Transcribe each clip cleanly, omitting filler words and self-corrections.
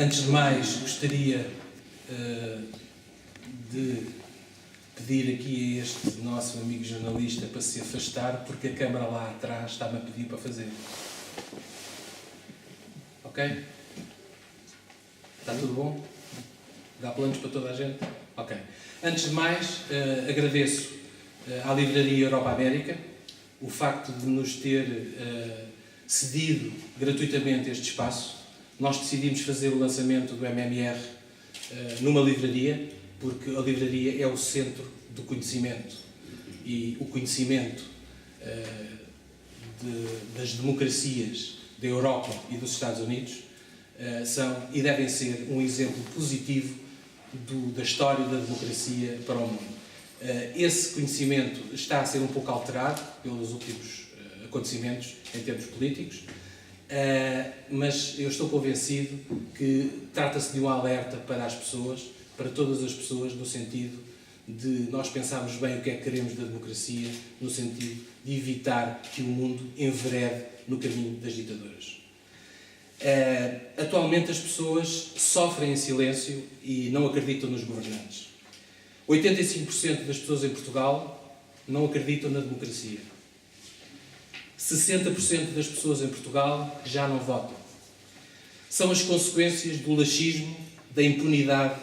Antes de mais, gostaria de pedir aqui a este nosso amigo jornalista para se afastar, porque a câmara lá atrás está-me a pedir para fazer. Ok? Está tudo bom? Dá planos para toda a gente? Ok. Antes de mais, agradeço à Livraria Europa América o facto de nos ter cedido gratuitamente este espaço. Nós decidimos fazer o lançamento do MMR numa livraria, porque a livraria é o centro do conhecimento. E o conhecimento das democracias da Europa e dos Estados Unidos são e devem ser um exemplo positivo da história da democracia para o mundo. Esse conhecimento está a ser um pouco alterado pelos últimos acontecimentos em termos políticos, mas eu estou convencido que trata-se de um alerta para as pessoas, para todas as pessoas, no sentido de nós pensarmos bem o que é que queremos da democracia, no sentido de evitar que o mundo enverede no caminho das ditaduras. Atualmente as pessoas sofrem em silêncio e não acreditam nos governantes. 85% das pessoas em Portugal não acreditam na democracia. 60% das pessoas em Portugal já não votam. São as consequências do laxismo, da impunidade,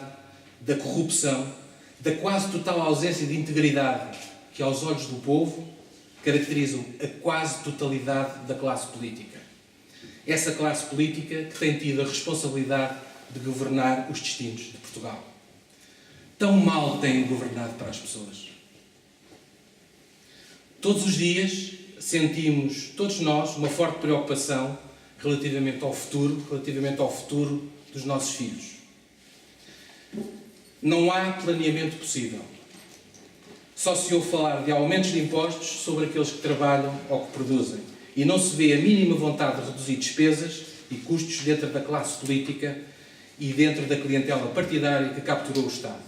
da corrupção, da quase total ausência de integridade que, aos olhos do povo, caracterizam a quase totalidade da classe política. Essa classe política que tem tido a responsabilidade de governar os destinos de Portugal. Tão mal têm governado para as pessoas. Todos os dias sentimos, todos nós, uma forte preocupação relativamente ao futuro dos nossos filhos. Não há planeamento possível. Só se ouve falar de aumentos de impostos sobre aqueles que trabalham ou que produzem. E não se vê a mínima vontade de reduzir despesas e custos dentro da classe política e dentro da clientela partidária que capturou o Estado.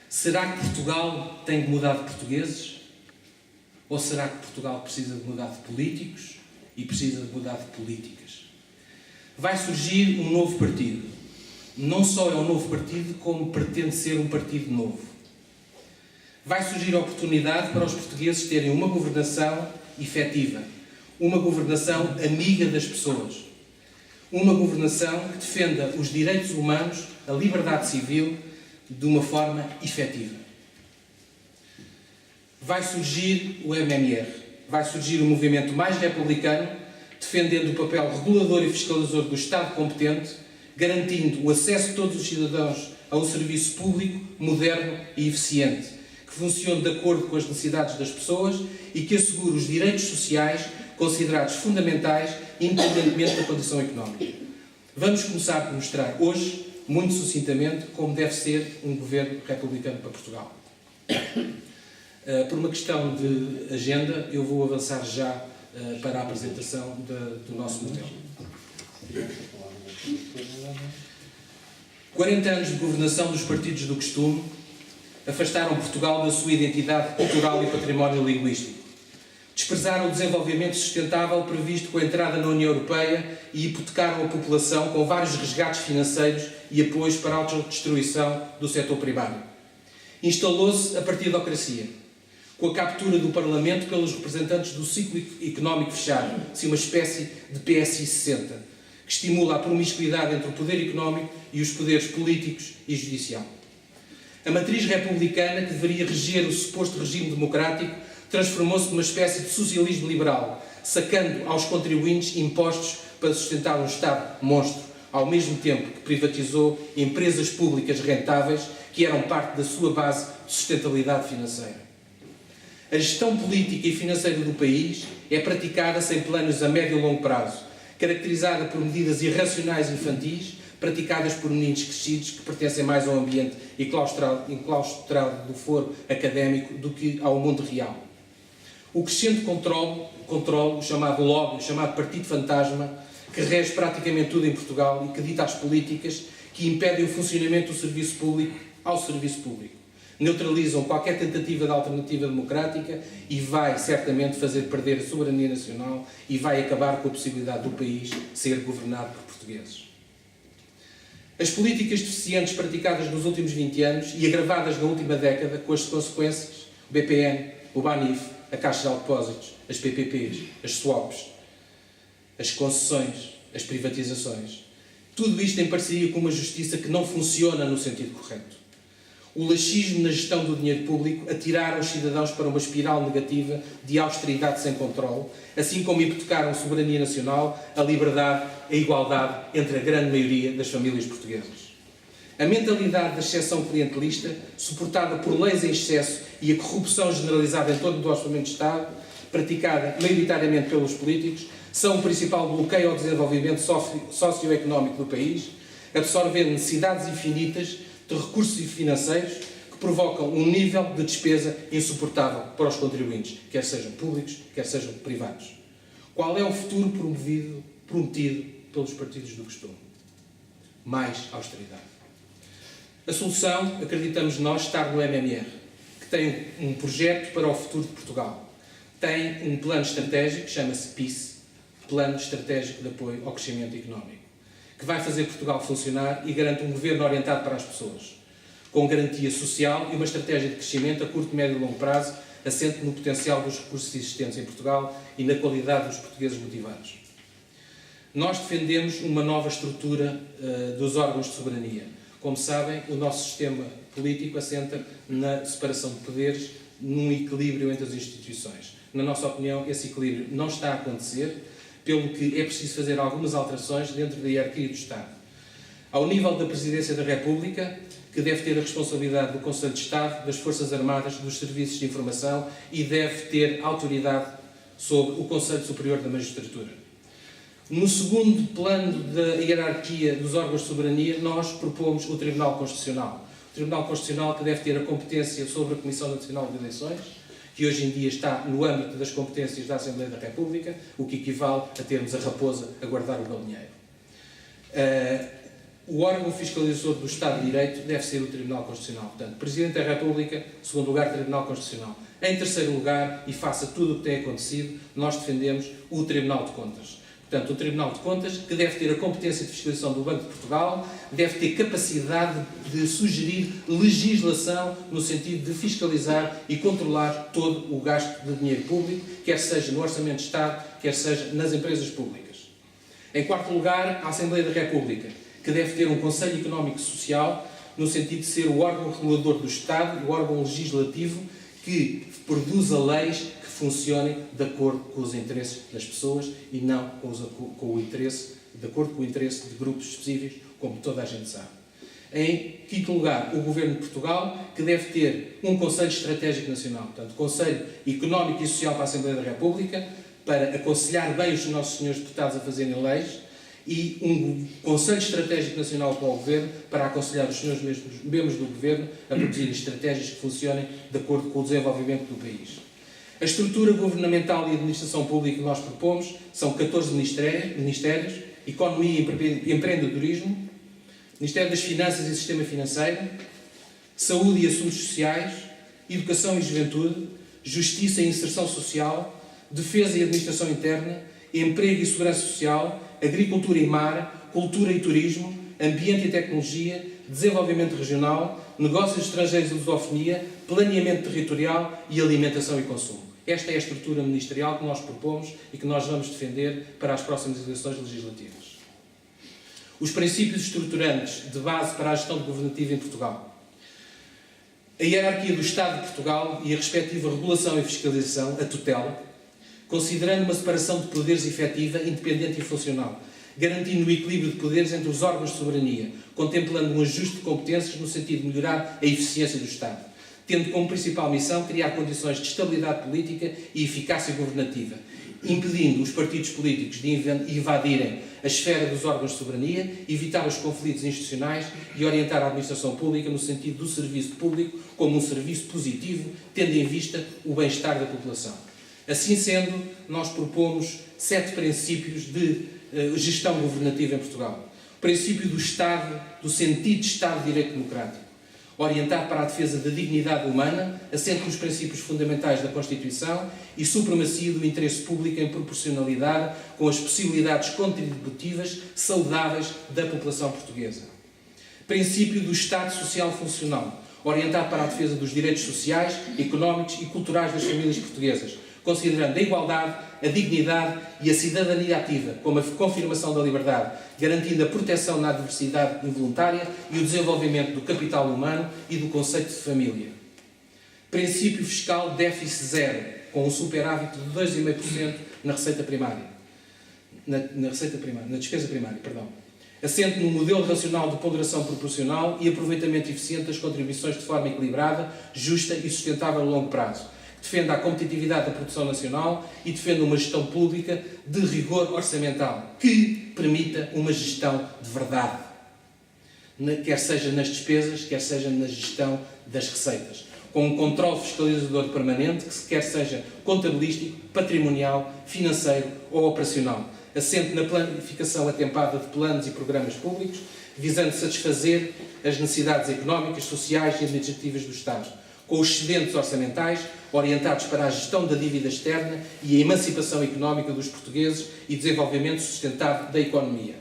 Será que Portugal tem de mudar de portugueses? Ou será que Portugal precisa de mudar de políticos e precisa de mudar de políticas? Vai surgir um novo partido. Não só é um novo partido, como pretende ser um partido novo. Vai surgir a oportunidade para os portugueses terem uma governação efetiva, uma governação amiga das pessoas, uma governação que defenda os direitos humanos, a liberdade civil, de uma forma efetiva. Vai surgir o MMR, vai surgir um movimento mais republicano, defendendo o papel regulador e fiscalizador do Estado competente, garantindo o acesso de todos os cidadãos a um serviço público, moderno e eficiente, que funcione de acordo com as necessidades das pessoas e que assegure os direitos sociais considerados fundamentais, independentemente da condição económica. Vamos começar por mostrar hoje, muito sucintamente, como deve ser um governo republicano para Portugal. Por uma questão de agenda, eu vou avançar já para a apresentação do nosso modelo. 40 anos de governação dos partidos do costume afastaram Portugal da sua identidade cultural e património linguístico. Desprezaram o desenvolvimento sustentável previsto com a entrada na União Europeia e hipotecaram a população com vários resgates financeiros e apoios para a autodestruição do setor primário. Instalou-se a partidocracia, com a captura do Parlamento pelos representantes do ciclo económico fechado, assim uma espécie de PSI 60, que estimula a promiscuidade entre o poder económico e os poderes políticos e judicial. A matriz republicana, que deveria reger o suposto regime democrático, transformou-se numa espécie de socialismo liberal, sacando aos contribuintes impostos para sustentar um Estado monstro, ao mesmo tempo que privatizou empresas públicas rentáveis que eram parte da sua base de sustentabilidade financeira. A gestão política e financeira do país é praticada sem planos a médio e longo prazo, caracterizada por medidas irracionais infantis, praticadas por meninos crescidos que pertencem mais ao ambiente enclaustrado do foro académico do que ao mundo real. O crescente controle, chamado lobby, chamado partido fantasma, que rege praticamente tudo em Portugal e que dita as políticas que impedem o funcionamento do serviço público ao serviço público. Neutralizam qualquer tentativa de alternativa democrática e vai certamente fazer perder a soberania nacional e vai acabar com a possibilidade do país ser governado por portugueses. As políticas deficientes praticadas nos últimos 20 anos e agravadas na última década com as consequências, o BPN, o BANIF, a Caixa de Depósitos, as PPPs, as swaps, as concessões, as privatizações. Tudo isto em parceria com uma justiça que não funciona no sentido correto. O laxismo na gestão do dinheiro público atiraram os cidadãos para uma espiral negativa de austeridade sem controle, assim como hipotecaram a soberania nacional, a liberdade, a igualdade entre a grande maioria das famílias portuguesas. A mentalidade da exceção clientelista, suportada por leis em excesso e a corrupção generalizada em torno do orçamento de Estado, praticada maioritariamente pelos políticos, são o principal bloqueio ao desenvolvimento socioeconómico do país, absorvendo necessidades infinitas de recursos financeiros que provocam um nível de despesa insuportável para os contribuintes, quer sejam públicos, quer sejam privados. Qual é o futuro prometido pelos partidos do costume? Mais austeridade. A solução, acreditamos nós, está no MMR, que tem um projeto para o futuro de Portugal. Tem um plano estratégico, chama-se PEACE, Plano Estratégico de Apoio ao Crescimento Económico, que vai fazer Portugal funcionar e garante um governo orientado para as pessoas, com garantia social e uma estratégia de crescimento a curto, médio e longo prazo, assente no potencial dos recursos existentes em Portugal e na qualidade dos portugueses motivados. Nós defendemos uma nova estrutura dos órgãos de soberania. Como sabem, o nosso sistema político assenta na separação de poderes, num equilíbrio entre as instituições. Na nossa opinião, esse equilíbrio não está a acontecer, pelo que é preciso fazer algumas alterações dentro da hierarquia do Estado. Ao nível da Presidência da República, que deve ter a responsabilidade do Conselho de Estado, das Forças Armadas, dos Serviços de Informação e deve ter autoridade sobre o Conselho Superior da Magistratura. No segundo plano da hierarquia dos órgãos de soberania, nós propomos o Tribunal Constitucional. O Tribunal Constitucional que deve ter a competência sobre a Comissão Nacional de Eleições, que hoje em dia está no âmbito das competências da Assembleia da República, o que equivale a termos a raposa a guardar o galinheiro. O órgão fiscalizador do Estado de Direito deve ser o Tribunal Constitucional. Portanto, Presidente da República, segundo lugar, Tribunal Constitucional. Em terceiro lugar, e face a tudo o que tem acontecido, nós defendemos o Tribunal de Contas. Portanto, o Tribunal de Contas, que deve ter a competência de fiscalização do Banco de Portugal, deve ter capacidade de sugerir legislação no sentido de fiscalizar e controlar todo o gasto de dinheiro público, quer seja no Orçamento de Estado, quer seja nas empresas públicas. Em quarto lugar, a Assembleia da República, que deve ter um Conselho Económico e Social, no sentido de ser o órgão regulador do Estado, o órgão legislativo que produza leis que funcionem de acordo com os interesses das pessoas e não de acordo com o interesse de grupos específicos, como toda a gente sabe. Em quinto lugar, o Governo de Portugal, que deve ter um Conselho Estratégico Nacional, portanto, Conselho Económico e Social para a Assembleia da República, para aconselhar bem os nossos senhores deputados a fazerem leis, e um Conselho Estratégico Nacional para o Governo, para aconselhar os senhores membros do Governo a produzir estratégias que funcionem de acordo com o desenvolvimento do país. A estrutura governamental e administração pública que nós propomos são 14 ministérios, Economia e Empreendedorismo, Ministério das Finanças e Sistema Financeiro, Saúde e Assuntos Sociais, Educação e Juventude, Justiça e Inserção Social, Defesa e Administração Interna, Emprego e Segurança Social, Agricultura e Mar, Cultura e Turismo, Ambiente e Tecnologia, Desenvolvimento Regional, Negócios Estrangeiros e Lusofonia, Planeamento Territorial e Alimentação e Consumo. Esta é a estrutura ministerial que nós propomos e que nós vamos defender para as próximas eleições legislativas. Os princípios estruturantes de base para a gestão governativa em Portugal. A hierarquia do Estado de Portugal e a respectiva regulação e fiscalização, a tutela, considerando uma separação de poderes efetiva, independente e funcional, garantindo o equilíbrio de poderes entre os órgãos de soberania, contemplando um ajuste de competências no sentido de melhorar a eficiência do Estado, tendo como principal missão criar condições de estabilidade política e eficácia governativa, impedindo os partidos políticos de invadirem a esfera dos órgãos de soberania, evitar os conflitos institucionais e orientar a administração pública no sentido do serviço público como um serviço positivo, tendo em vista o bem-estar da população. Assim sendo, nós propomos 7 princípios de gestão governativa em Portugal. O princípio do Estado, do sentido de Estado de Direito Democrático. Orientar para a defesa da dignidade humana, assente nos princípios fundamentais da Constituição e supremacia do interesse público em proporcionalidade com as possibilidades contributivas saudáveis da população portuguesa. Princípio do Estado Social Funcional, orientado para a defesa dos direitos sociais, económicos e culturais das famílias portuguesas, considerando a igualdade, a dignidade e a cidadania ativa como a confirmação da liberdade, garantindo a proteção na diversidade involuntária e o desenvolvimento do capital humano e do conceito de família. Princípio fiscal déficit zero, com um superávit de 2,5% na receita primária. Na despesa primária, perdão. Assente num modelo racional de ponderação proporcional e aproveitamento eficiente das contribuições de forma equilibrada, justa e sustentável a longo prazo. Defenda a competitividade da produção nacional e defenda uma gestão pública de rigor orçamental, que permita uma gestão de verdade, quer seja nas despesas, quer seja na gestão das receitas, com um controle fiscalizador permanente, quer seja contabilístico, patrimonial, financeiro ou operacional, assente na planificação atempada de planos e programas públicos, visando satisfazer as necessidades económicas, sociais e administrativas do Estado, com os excedentes orçamentais orientados para a gestão da dívida externa e a emancipação económica dos portugueses e desenvolvimento sustentável da economia.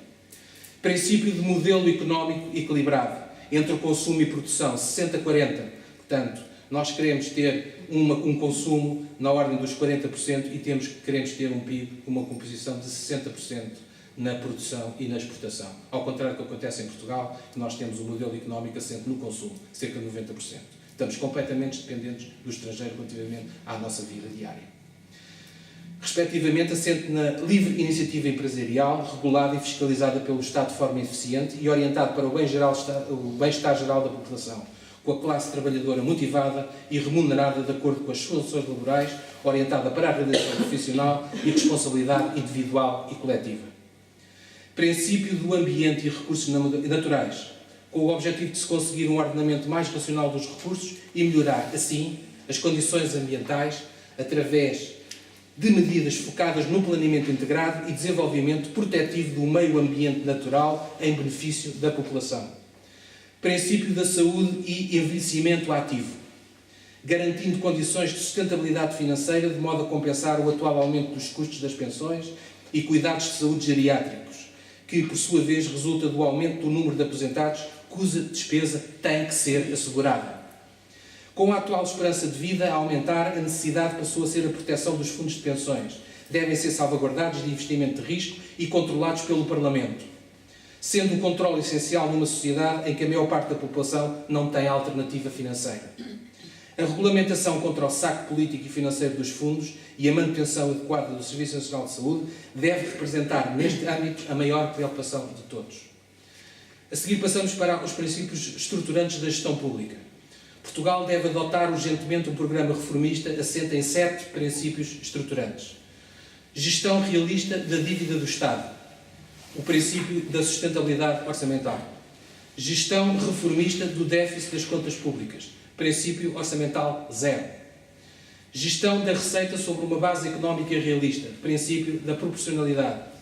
Princípio de modelo económico equilibrado, entre o consumo e produção, 60-40. Portanto, nós queremos ter um consumo na ordem dos 40% e queremos ter um PIB com uma composição de 60% na produção e na exportação. Ao contrário do que acontece em Portugal, nós temos um modelo económico assente no consumo, cerca de 90%. Estamos completamente dependentes do estrangeiro relativamente à nossa vida diária. Respectivamente, assente na livre iniciativa empresarial, regulada e fiscalizada pelo Estado de forma eficiente e orientado para o bem-estar geral da população, com a classe trabalhadora motivada e remunerada de acordo com as suas funções laborais, orientada para a realização profissional e responsabilidade individual e coletiva. Princípio do ambiente e recursos naturais, com o objetivo de se conseguir um ordenamento mais racional dos recursos e melhorar, assim, as condições ambientais através de medidas focadas no planeamento integrado e desenvolvimento protetivo do meio ambiente natural em benefício da população. Princípio da saúde e envelhecimento ativo, garantindo condições de sustentabilidade financeira de modo a compensar o atual aumento dos custos das pensões e cuidados de saúde geriátricos, que, por sua vez, resulta do aumento do número de aposentados cuja despesa tem que ser assegurada. Com a atual esperança de vida a aumentar, a necessidade passou a ser a proteção dos fundos de pensões. Devem ser salvaguardados de investimento de risco e controlados pelo Parlamento, sendo o controle essencial numa sociedade em que a maior parte da população não tem alternativa financeira. A regulamentação contra o saque político e financeiro dos fundos e a manutenção adequada do Serviço Nacional de Saúde deve representar, neste âmbito, a maior preocupação de todos. A seguir passamos para os princípios estruturantes da gestão pública. Portugal deve adotar urgentemente um programa reformista assente em 7 princípios estruturantes. Gestão realista da dívida do Estado. O princípio da sustentabilidade orçamental. Gestão reformista do déficit das contas públicas. Princípio orçamental zero. Gestão da receita sobre uma base económica realista. Princípio da proporcionalidade.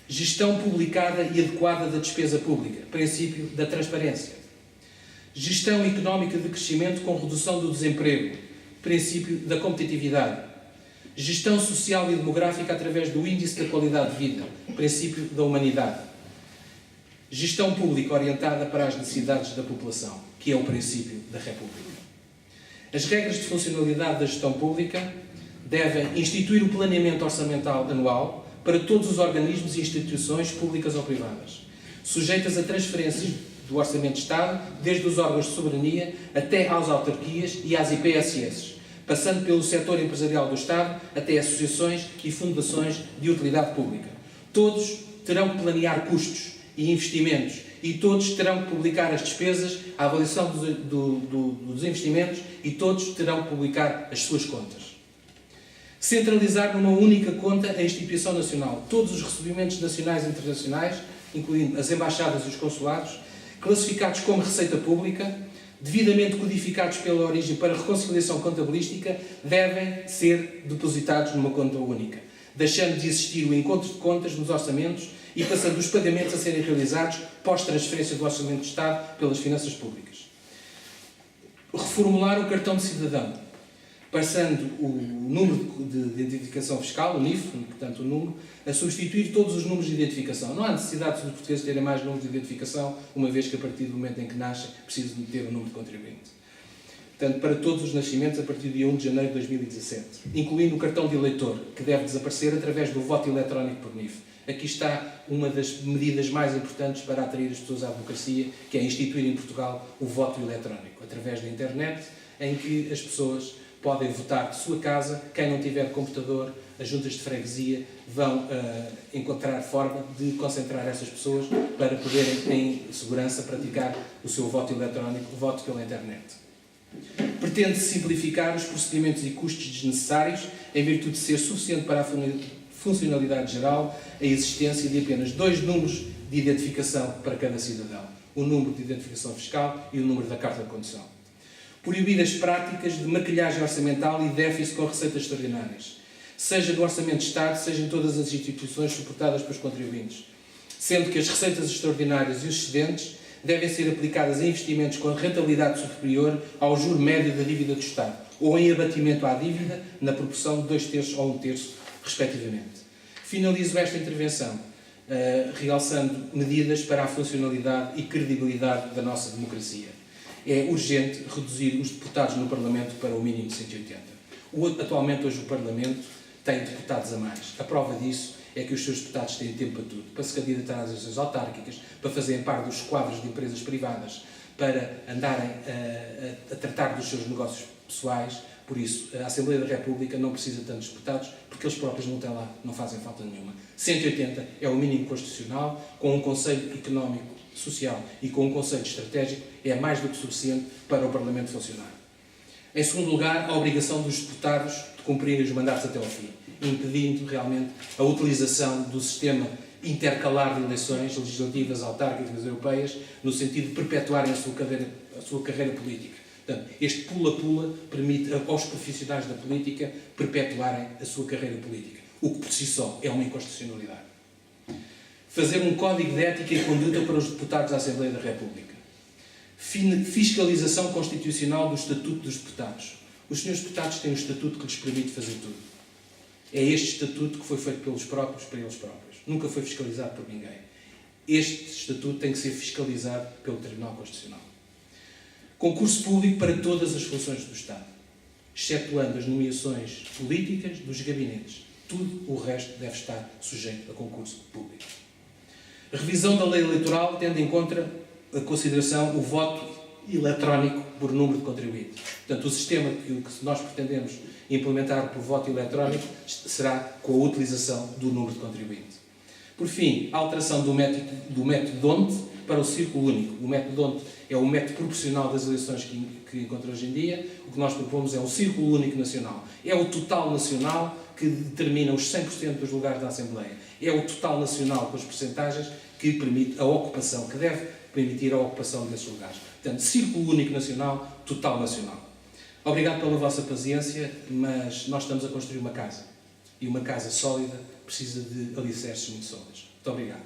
Gestão publicada e adequada da despesa pública. Princípio da transparência. Gestão económica de crescimento com redução do desemprego. Princípio da competitividade. Gestão social e demográfica através do índice da qualidade de vida. Princípio da humanidade. Gestão pública orientada para as necessidades da população, que é o princípio da República. As regras de funcionalidade da gestão pública devem instituir o planeamento orçamental anual para todos os organismos e instituições públicas ou privadas, sujeitas a transferências do Orçamento de Estado, desde os órgãos de soberania até às autarquias e às IPSS, passando pelo setor empresarial do Estado até associações e fundações de utilidade pública. Todos terão que planear custos e investimentos e todos terão que publicar as despesas, a avaliação dos investimentos e todos terão que publicar as suas contas. Centralizar numa única conta a instituição nacional, todos os recebimentos nacionais e internacionais, incluindo as embaixadas e os consulados, classificados como receita pública, devidamente codificados pela origem para reconciliação contabilística, devem ser depositados numa conta única, deixando de existir o encontro de contas nos orçamentos e passando os pagamentos a serem realizados pós-transferência do Orçamento de Estado pelas finanças públicas. Reformular o cartão de cidadão. passando o número de identificação fiscal, o NIF, portanto o número, a substituir todos os números de identificação. Não há necessidade dos portugueses terem mais números de identificação, uma vez que a partir do momento em que nascem precisam de ter o número de contribuinte. Portanto, para todos os nascimentos a partir do dia 1 de janeiro de 2017, incluindo o cartão de eleitor, que deve desaparecer através do voto eletrónico por NIF. Aqui está uma das medidas mais importantes para atrair as pessoas à democracia, que é instituir em Portugal o voto eletrónico, através da internet, em que as pessoas podem votar de sua casa. Quem não tiver computador, as juntas de freguesia vão encontrar forma de concentrar essas pessoas para poderem, em segurança, praticar o seu voto eletrónico, o voto pela internet. Pretende simplificar os procedimentos e custos desnecessários, em virtude de ser suficiente para a funcionalidade geral a existência de apenas 2 números de identificação para cada cidadão: o número de identificação fiscal e o número da carta de condução. Proibir as práticas de maquilhagem orçamental e déficit com receitas extraordinárias, seja no Orçamento de Estado, seja em todas as instituições suportadas pelos contribuintes, sendo que as receitas extraordinárias e os excedentes devem ser aplicadas em investimentos com rentabilidade superior ao juro médio da dívida do Estado, ou em abatimento à dívida na proporção de 2/3 ou 1/3, respectivamente. Finalizo esta intervenção realçando medidas para a funcionalidade e credibilidade da nossa democracia. É urgente reduzir os deputados no Parlamento para o mínimo de 180. Atualmente, hoje, o Parlamento tem deputados a mais. A prova disso é que os seus deputados têm tempo para tudo, para se candidatar às eleições autárquicas, para fazerem parte dos quadros de empresas privadas, para andarem a tratar dos seus negócios pessoais. Por isso, a Assembleia da República não precisa de tantos deputados, porque eles próprios não têm lá, não fazem falta nenhuma. 180 é o mínimo constitucional, com um Conselho Económico, Social e com um Conselho Estratégico, é mais do que suficiente para o Parlamento funcionar. Em segundo lugar, a obrigação dos deputados de cumprirem os mandatos até ao fim, impedindo realmente a utilização do sistema intercalar de eleições legislativas, autárquicas, europeias, no sentido de perpetuarem a sua carreira política. Portanto, este pula-pula permite aos profissionais da política perpetuarem a sua carreira política, o que por si só é uma inconstitucionalidade. Fazer um código de ética e conduta para os deputados da Assembleia da República. Fiscalização constitucional do Estatuto dos Deputados. Os senhores deputados têm um estatuto que lhes permite fazer tudo. É este estatuto que foi feito pelos próprios, para eles próprios. Nunca foi fiscalizado por ninguém. Este estatuto tem que ser fiscalizado pelo Tribunal Constitucional. Concurso público para todas as funções do Estado, excetuando as nomeações políticas dos gabinetes. Tudo o resto deve estar sujeito a concurso público. Revisão da lei eleitoral, tendo em conta a consideração o voto eletrónico por número de contribuintes. Portanto, o sistema que nós pretendemos implementar por voto eletrónico será com a utilização do número de contribuinte. Por fim, a alteração do método DONT para o círculo único. O método DONT é o método proporcional das eleições que encontra hoje em dia. O que nós propomos é o círculo único nacional. É o total nacional que determina os 100% dos lugares da Assembleia. É o total nacional com as percentagens que permite a ocupação, que deve permitir a ocupação desses lugares. Portanto, círculo único nacional, total nacional. Obrigado pela vossa paciência, mas nós estamos a construir uma casa. E uma casa sólida precisa de alicerces muito sólidos. Muito obrigado.